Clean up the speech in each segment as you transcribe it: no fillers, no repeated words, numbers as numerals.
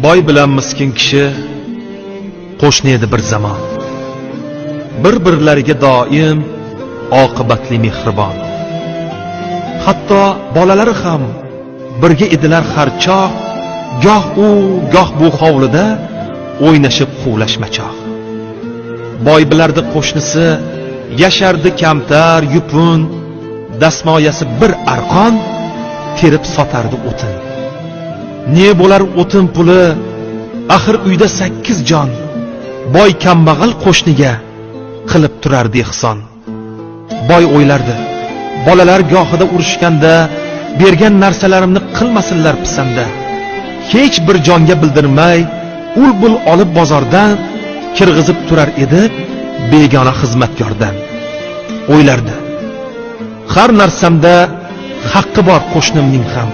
Boy bilan miskin kishi qo'shni edi bir zamon. Bir-birlariga doim oqibatli mehribon. Hatto bolalari ham birga edilar har choq, goh u, goh bu hovlida o'ynashib quvlashmachoq. Boy bilardi qo'shnisi, yashardi kamtar, yupun, dasmoyasi bir arqon terib sotardi o'tin. Ne bo'lar o'tin puli, axir uyda 8 jon. Boy kambag'al qo'shniga qilib turardi ehson. Boy o'ylardi, bolalar gohida urushganda bergan narsalarimni qilmasinlar pisanda. Hech bir jonga bildirmay, ul-bul olib bozordan kirg'izib turar edi begona xizmatkordan. O'ylardi, har narsamda haqqi bor qo'shnimning ham.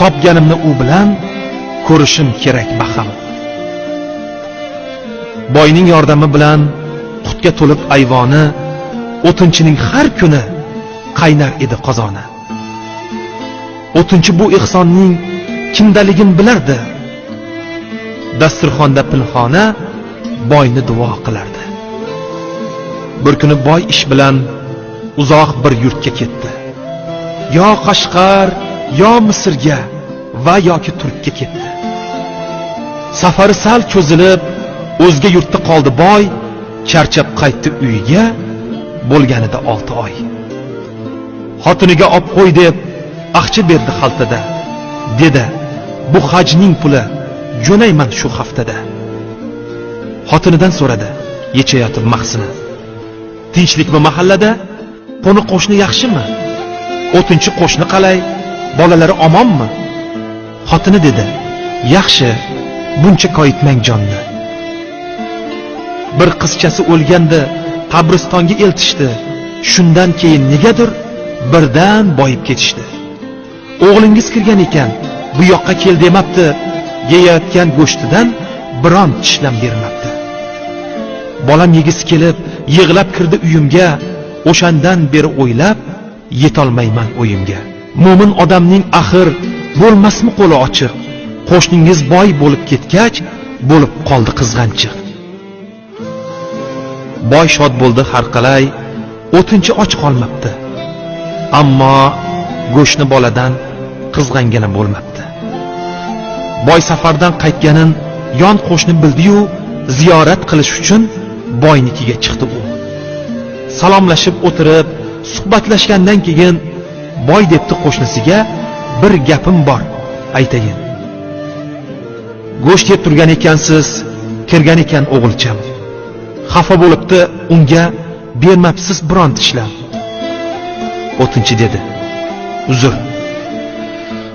Topganimni u bilan ko'rishim kerak baham. Boyning yordami bilan qutga to'lib ayvoni, o'tinchining har kuni qaynar edi qozoni. O'tinchi bu ehsonning kimdaligini bilardi. Dasturxonda pinhona boyni duo qilardi. Bir kuni boy ish bilan uzoq bir yurtga ketdi. Yo Qashqar, yo Misrga va yoki Turkka ketdi. Safari sal cho'zilib, o'zga yurtda qoldi boy, charchab qaytdi uyiga, bo'lganida 6 oy. Xotiniga olib qo'y deb aqchi berdi xaltada. Dedi, bu hajning puli, jo'nayman shu haftada. Xotinidan so'radi, yechayotib mahsini. Tinchlikmi mahallada? Qo'ni qo'shni yaxshimi? O'tinchi qo'shni qalay? Bolalari omonmi? Xotini dedi, yaxshi, buncha koyitmang jonni. Bir qizchasi o'lganda qabristonga eltishdi. Shundan keyin negadir birdan boyib ketishdi. O'g'lingiz kirgan ekan, bu yoqqa kel demabdi, yeyayotgan go'shtidan biron tishlam bermabdi. Bolam yegisi kelib, yig'lab kirdi uyimga, o'shandan beri o'ylab, yetolmayman o'yimga. Mo'min odamning axir bo'lmasmi qo'li ochiq? Qo'shningiz boy bo'lib ketgach, bo'lib qoldi qizg'anchiq. Boy shod bo'ldi har qalay, o'tinchi och qolmabdi. Ammo go'shni boladan qizg'angana bo'lmabdi. Boy safardan qaytganin yon qo'shni bildi-yu, ziyorat qilish uchun boynikiga chiqdi u. Salomlashib o'tirib, suhbatlashgandan keyin boy debdi qo'shnisiga, bir gapim bor, aytayin. Go'sht yeb turgan ekansiz, kirgan ekan o'g'ilcham. Xafa bo'libdi, unga bermabsiz biron tishlam. O'tinchi dedi, uzr.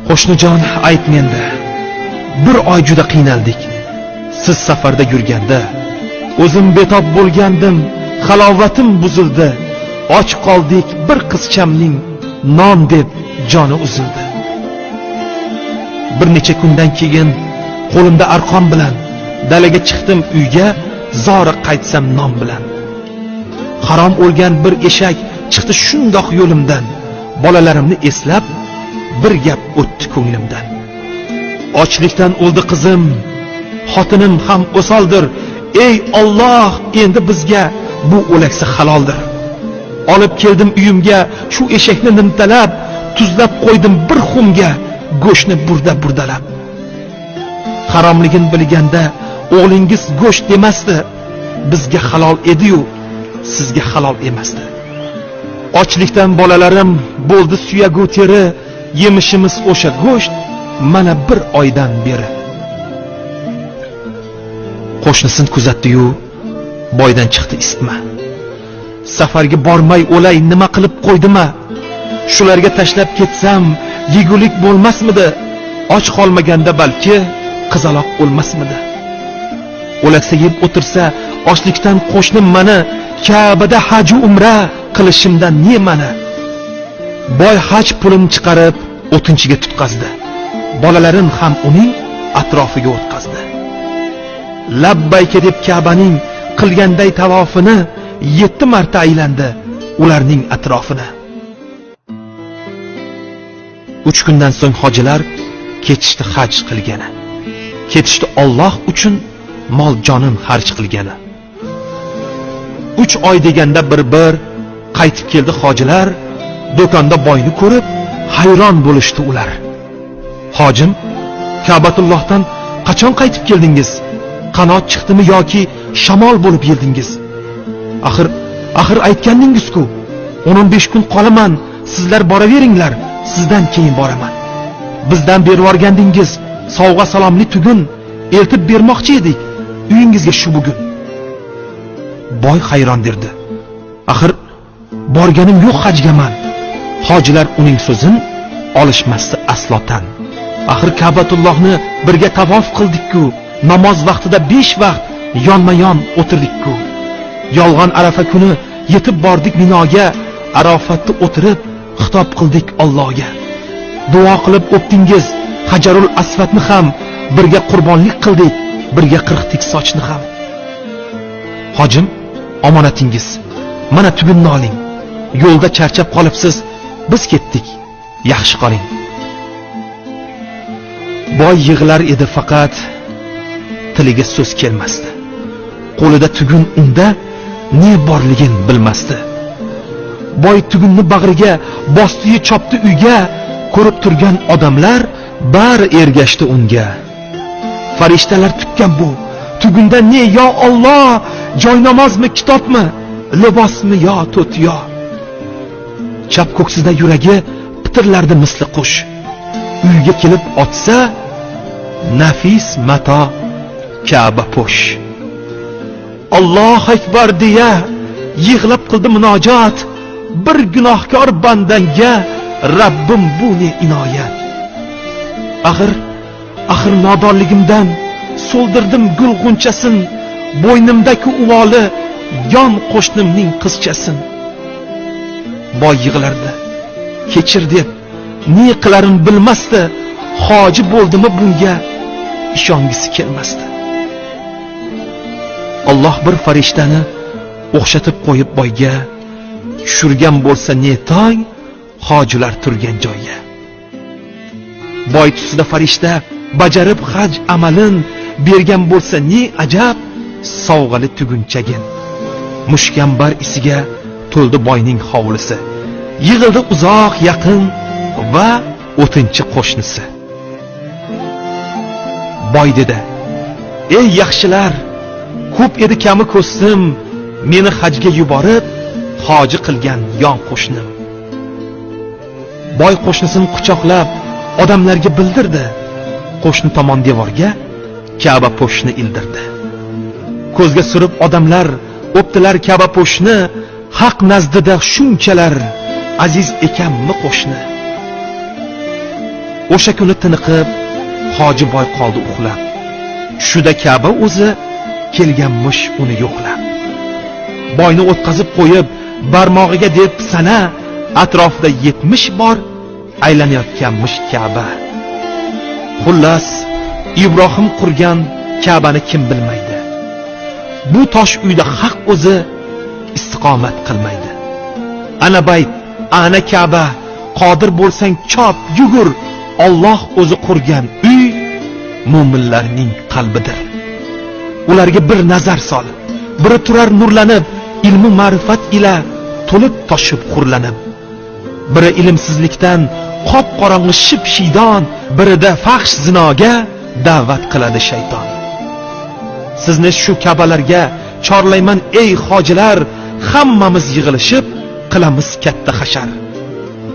Qo'shnijon, aytmenda. Bir oy juda qiynaldik. Siz safarda yurganda o'zim betob bo'lgandim, halovatim buzildi. Och qoldik, bir qizchamning non deb joni uzildi. Bir necha kundan keyin qo'limda arqon bilan dalaga chiqdim uyga, zora qaytsam non bilan. Harom o'lgan bir eshak chiqdi shundoq yo'limdan. Bolalarimni eslab bir gap o'tdi ko'nglimdan. Ochlikdan o'ldi qizim, xotinim ham o'soldir. Ey Alloh, endi bizga bu o'laksa haloldir. Olib keldim uyimga shu eshakni nimtalab, tuzlab qo'ydim bir xumga, go'shtni burdalab. Haromligini bilganda o'g'lingiz go'sht demasdi, bizga halol edi-yu, sizga halol emasdi. Ochlikdan bolalarim bo'ldi suyagu teri, yemishimiz o'sha go'sht mana bir oydan beri. Qo'shnisini kuzatdi-yu, boydan chiqdi isitma. Safarga bormay o'lay nima qilib qo'ydima? Shularga tashlab ketsam, yegulik bo'lmasmidi? Och qolmaganda balki qizaloq o'lmasmidi? O'laksa yeb o'tirsa, ochlikdan qo'shnim mani Ka'bada haj va umra qilishimdan ne mana? Boy haj pulini chiqarib o'tinchiga tutqazdi. Bolalarin ham uning atrofiga o'tkazdi. Labbayka deb Ka'baning qilganday tavofini 7 marta aylandi ularning atrofini. 3 kundan so'ng hojilar ketishdi haj qilgani. ketishdi Alloh uchun mol jonin xarj qilgani. 3 oy deganda bir qaytib keldi hojilar, do'konda boyni ko'rib hayron bo'lishdi ular. Hojim, Ka'batullohdan qachon qaytib keldingiz? Qanot chiqdimi yoki shamol bo'lib yeldingiz? Axir aytgandingiz-ku, 15 kun qolaman, sizlar boraveringlar, sizdan keyin boraman. Bizdan berib yorgandingiz, sovg'a salomli tugun eltib bermoqchi edik uyingizga shu bugun. Boy hayron derdi. Axir borganim yo'q hajgaman. Hojilar uning so'zin olishmasdi aslotan. Axir Ka'batullohni birga tavof qildik-ku, namoz vaqtida 5 vaqt yonma-yon o'tirdik-ku. Yolg'on Arafa kuni yetib bordik Minoga, Arofatda o'tirib xitob qildik Allohga. Duo qilib o'pdingiz, Hajarul Aswadni ham birga qurbonlik qildik, birga qirqdik sochni ham. Hojim, omonatingiz. Mana tugunni oling. Yo'lda charchab qolibsiz, biz ketdik. Yaxshi qoling. Boy yig'lar edi faqat tiliga so'z kelmasdi. Qo'lida tugun unda ne borligin bilmasdi. Boy tugunni bag'riga bosdi, chopdi uyga, ko'rib turgan odamlar bari ergashdi unga. Farishtalar tutgan bu tugunda ne yo Alloh, joy namozmi, kitobmi, libosmi yo to'tiyo. Chap ko'ksida yuragi pitirlardi misli qush. Uyga kelib otsa nafis mato Ka'ba po'sh. Alloh akbar deya yig'lab qildi munojat. Bir gunohkor bandanga Rabbim bu ne inoyat. Axir nodonligimdan so'ldirdim gul g'unchasin, bo'ynimdagi uvoli yon qo'shnimning qizchasin. Boy yig'lardi. Kechir deb ne qilarin bilmasdi. Hoji bo'ldimi bunga ishongisi kelmasdi. Alloh bir farishtani o'xshatib qo'yib boyga, tushirgan bo'lsa ne tong hojilar turgan joyga. Boy tusida farishta bajarib haj amalin bergan bo'lsa ne ajab sovg'ali tugunchagin. Mushkambar isiga to'ldi boyning hovlisi. Yig'ildi uzoq yaqin va o'tinchi qo'shnisi. Boy dedi: "Ey yaxshilar, ko'p edi kami ko'stim, meni hajga yuborib hoji qilgan yon qo'shnim." Boy qo'shnisini quchoqlab odamlarga bildirdi. Qo'shni tomon devorga Ka'ba po'shni ildirdi. Ko'zga surib odamlar o'ptilar Ka'ba po'shni, haq nazdida shunchalar aziz ekanmi qo'shni. O'sha kuni tiniqib hoji boy qoldi uxlab. Shuda Ka'ba o'zi kelganmish uni yo'qlab. Boyni o'tkazib qo'yib barmog'iga deb sana atrofida 70 bor aylanayotganmish Ka'ba. Xullas, Ibrohim qurgan Ka'bani kim bilmaydi. Bu tosh uyda haq o'zi istiqomat qilmaydi. Ana bayt, ana Ka'ba, qodir bo'lsang chop, yugur. Alloh o'zi qurgan uy mu'minlarning qalbidir. Ularga bir nazar sol, biri turar nurlanib, ilmu ma'rifat ila to'lib toshib qurlanib. Biri ilmsizlikdan qop qorong'i ship-shiydon, birida fahsh zinoga da'vat qiladi shayton. Sizni shu Ka'balarga chorlayman ey hojilar, hammamiz yig'ilishib qilamiz katta hashar.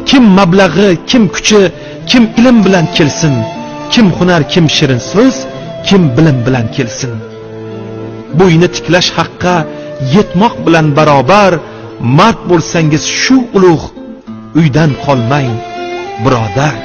Kim mablag'i, kim kuchi, kim ilm bilan kelsin, kim hunar, kim shirin so'z, kim bilim bilan kelsin. Bu uyni tiklash haqqa yetmoq bilan barobar, mard bo'lsangiz shu ulug' uydan qolmang birodar.